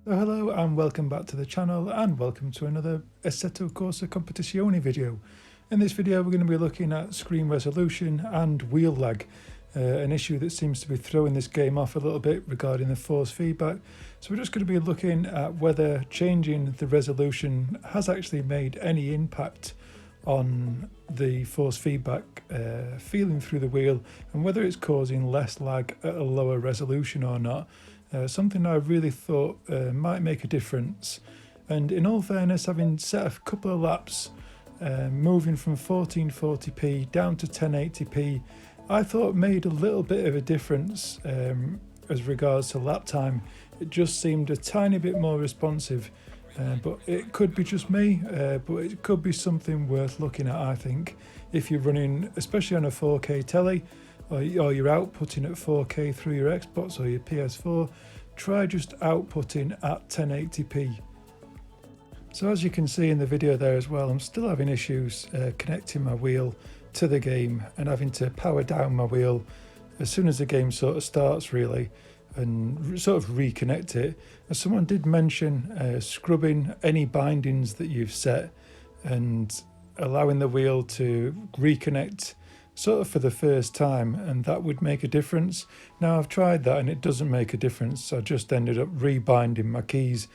Hello and welcome back to the channel, and welcome to another Assetto Corsa Competizione video. In this video we're going to be looking at screen resolution and wheel lag, an issue that seems to be throwing this game off a little bit regarding the force feedback. So we're just going to be looking at whether changing the resolution has actually made any impact on the force feedback feeling through the wheel, and whether it's causing less lag at a lower resolution or not. Something I really thought might make a difference. And in all fairness, having set a couple of laps, moving from 1440p down to 1080p, I thought made a little bit of a difference as regards to lap time. It just seemed a tiny bit more responsive, but it could be just me, but it could be something worth looking at, I think, if you're running, especially on a 4K telly, or you're outputting at 4K through your Xbox or your PS4, try just outputting at 1080p. So as you can see in the video there as well, I'm still having issues connecting my wheel to the game and having to power down my wheel as soon as the game sort of starts, really, and sort of reconnect it. As someone did mention, scrubbing any bindings that you've set and allowing the wheel to reconnect sort of for the first time, and that would make a difference. Now I've tried that and it doesn't make a difference. I just ended up rebinding my keys,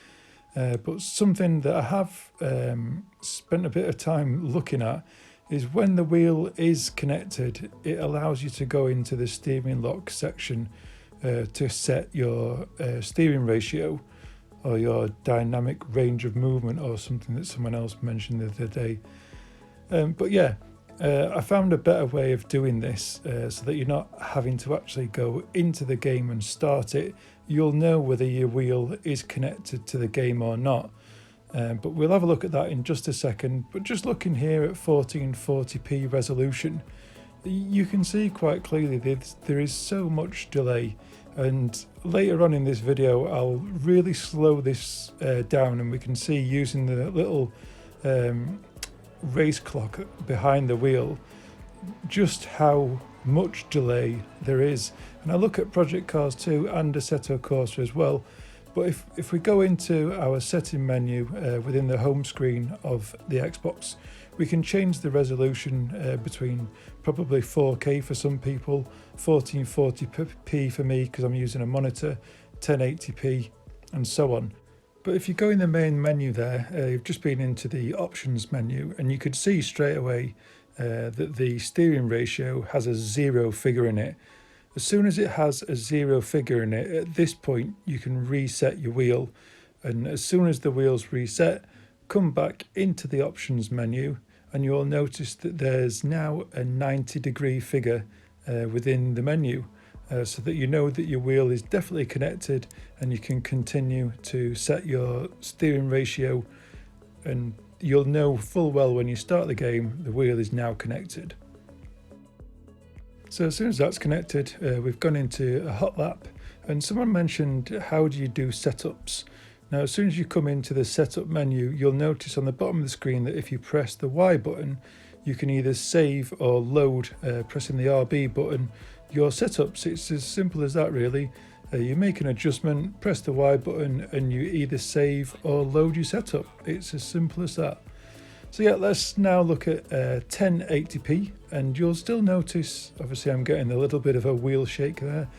but something that I have spent a bit of time looking at is when the wheel is connected, it allows you to go into the steering lock section to set your steering ratio or your dynamic range of movement, or something that someone else mentioned the other day. But yeah, I found a better way of doing this so that you're not having to actually go into the game and start it. You'll know whether your wheel is connected to the game or not. But we'll have a look at that in just a second. But just looking here at 1440p resolution, you can see quite clearly that there is so much delay. And later on in this video, I'll really slow this down, and we can see, using the little race clock behind the wheel, just how much delay there is. And I look at Project Cars 2 and Assetto Corsa as well, but if we go into our setting menu within the home screen of the Xbox, we can change the resolution between probably 4K for some people, 1440p for me because I'm using a monitor, 1080p, and so on. But if you go in the main menu there, you've just been into the options menu, and you could see straight away that the steering ratio has a 0 figure in it. As soon as it has a 0 figure in it, at this point you can reset your wheel, and as soon as the wheel's reset, come back into the options menu and you'll notice that there's now a 90-degree figure within the menu. So that you know that your wheel is definitely connected, and you can continue to set your steering ratio, and you'll know full well when you start the game the wheel is now connected. So as soon as that's connected, we've gone into a hot lap, and someone mentioned, how do you do setups? Now as soon as you come into the setup menu, you'll notice on the bottom of the screen that if you press the Y button, you can either save or load, pressing the RB button, your setups. It's as simple as that, really. You make an adjustment, press the Y button, and you either save or load your setup. It's as simple as that. So yeah, let's now look at 1080p, and you'll still notice, obviously I'm getting a little bit of a wheel shake there,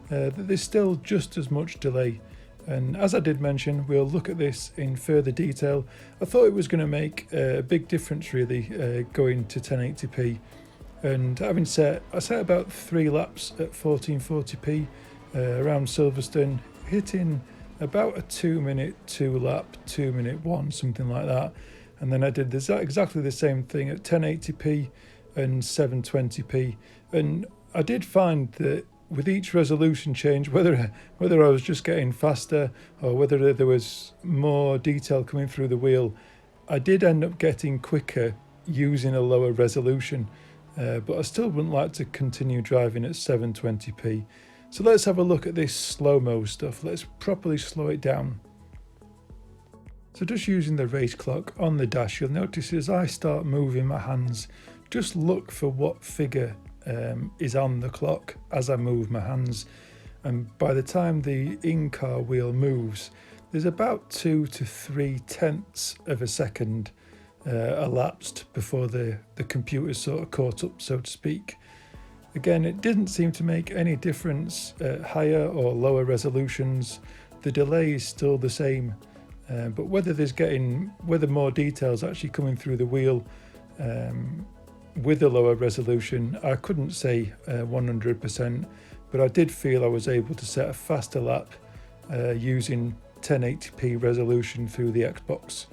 that there's still just as much delay. And as I did mention, we'll look at this in further detail. I thought it was going to make a big difference, really, going to 1080p. And I set about 3 laps at 1440p around Silverstone, hitting about a 2-minute 2-lap, 2-minute 1, something like that. And then I did exactly the same thing at 1080p and 720p. And I did find that with each resolution change, whether I was just getting faster or whether there was more detail coming through the wheel, I did end up getting quicker using a lower resolution. But I still wouldn't like to continue driving at 720p. So let's have a look at this slow-mo stuff. Let's properly slow it down. So just using the race clock on the dash, you'll notice as I start moving my hands, just look for what figure is on the clock as I move my hands. And by the time the in-car wheel moves, there's about 2 to 3 tenths of a second elapsed before the computer sort of caught up, so to speak. Again, it didn't seem to make any difference at higher or lower resolutions. The delay is still the same, but whether more details actually coming through the wheel with a lower resolution, I couldn't say 100%, but I did feel I was able to set a faster lap using 1080p resolution through the Xbox.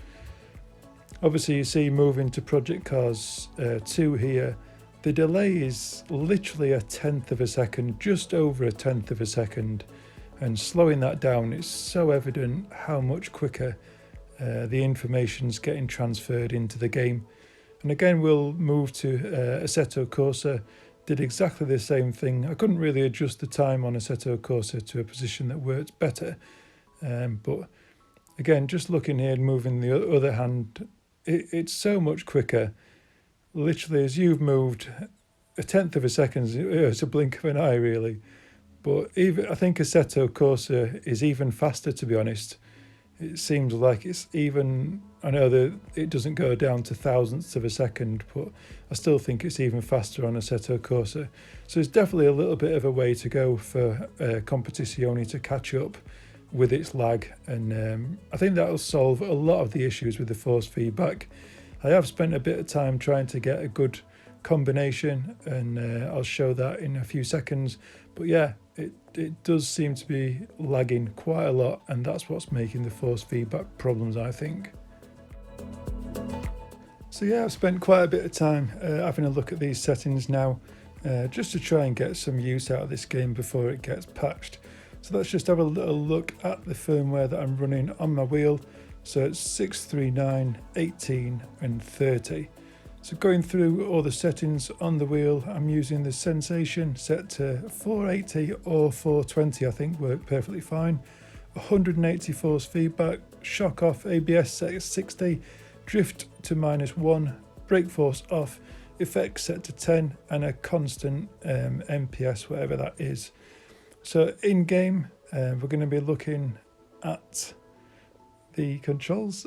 Obviously, you see moving to Project Cars 2 here, the delay is literally a tenth of a second, just over a tenth of a second, and slowing that down, it's so evident how much quicker the information's getting transferred into the game. And again, we'll move to Assetto Corsa. Did exactly the same thing. I couldn't really adjust the time on Assetto Corsa to a position that worked better, but again, just looking here and moving the other hand, it's so much quicker. Literally, as you've moved a tenth of a second, it's a blink of an eye, really. But even I think Assetto Corsa is even faster, to be honest. It seems like it's even, I know that it doesn't go down to thousandths of a second, but I still think it's even faster on Assetto Corsa. So it's definitely a little bit of a way to go for Competizione to catch up with its lag, and I think that'll solve a lot of the issues with the force feedback. I have spent a bit of time trying to get a good combination, and I'll show that in a few seconds, but yeah, it does seem to be lagging quite a lot, and that's what's making the force feedback problems, I think. So yeah, I've spent quite a bit of time having a look at these settings now, just to try and get some use out of this game before it gets patched. So let's just have a little look at the firmware that I'm running on my wheel. So it's 639, 18 and 30. So going through all the settings on the wheel, I'm using the sensation set to 480 or 420, I think work perfectly fine. 180 force feedback, shock off, ABS set at 60, drift to -1, brake force off, effects set to 10, and a constant MPS, whatever that is. So in game, we're going to be looking at the controls.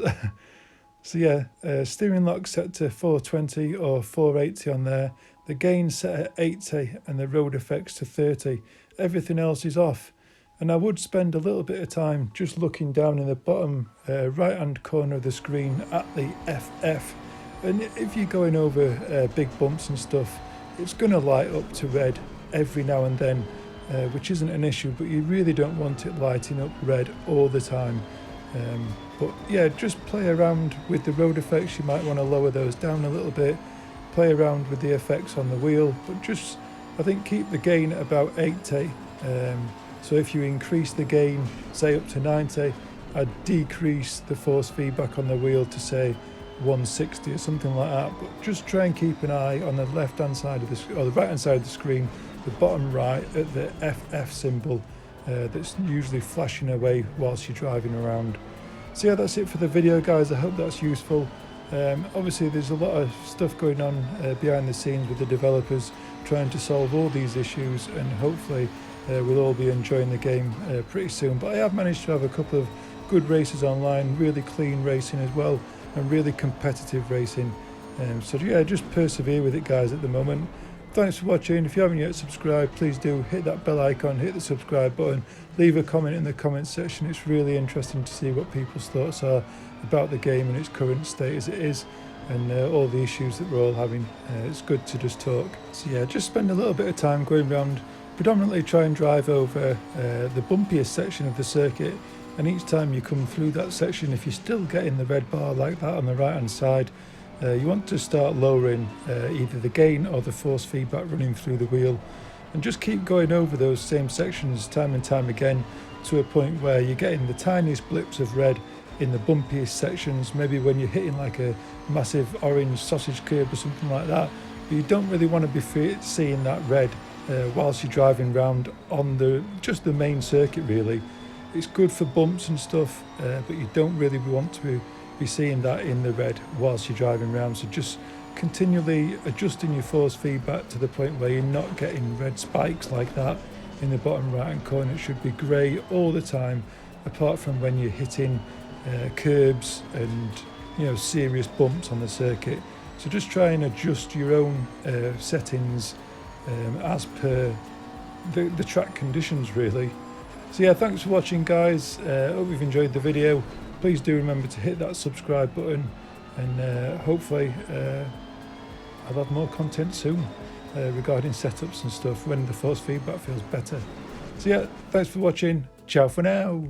So yeah, steering lock set to 420 or 480 on there, the gain set at 80 and the road effects to 30. Everything else is off, and I would spend a little bit of time just looking down in the bottom right hand corner of the screen at the FF, and if you're going over big bumps and stuff, it's going to light up to red every now and then, which isn't an issue, but you really don't want it lighting up red all the time. But yeah, just play around with the road effects. You might want to lower those down a little bit, play around with the effects on the wheel, but just, I think, keep the gain at about 80. So if you increase the gain, say up to 90, I'd decrease the force feedback on the wheel to say 160 or something like that. But just try and keep an eye on the left hand side of the, or the right hand side of the screen, the bottom right at the FF symbol that's usually flashing away whilst you're driving around. So yeah, that's it for the video, guys. I hope that's useful. Obviously there's a lot of stuff going on behind the scenes with the developers trying to solve all these issues, and hopefully we'll all be enjoying the game pretty soon. But I have managed to have a couple of good races online, really clean racing as well, and really competitive racing. So yeah, just persevere with it, guys, at the moment. Thanks for watching. If you haven't yet subscribed, please do hit that bell icon, hit the subscribe button, leave a comment in the comments section. It's really interesting to see what people's thoughts are about the game and its current state as it is, and all the issues that we're all having. It's good to just talk. So yeah, just spend a little bit of time going around, predominantly try and drive over the bumpiest section of the circuit, and each time you come through that section, if you're still getting the red bar like that on the right hand side, you want to start lowering either the gain or the force feedback running through the wheel, and just keep going over those same sections time and time again to a point where you're getting the tiniest blips of red in the bumpiest sections, maybe when you're hitting like a massive orange sausage curb or something like that, but you don't really want to be seeing that red whilst you're driving around on just the main circuit, really. It's good for bumps and stuff, but you don't really want to be seeing that in the red whilst you're driving around. So just continually adjusting your force feedback to the point where you're not getting red spikes like that in the bottom right hand corner. It should be grey all the time, apart from when you're hitting curbs and, you know, serious bumps on the circuit. So just try and adjust your own settings as per the track conditions, really. So yeah, thanks for watching, guys. Hope you've enjoyed the video. Please do remember to hit that subscribe button, and hopefully I'll have more content soon regarding setups and stuff when the force feedback feels better. So yeah, thanks for watching. Ciao for now.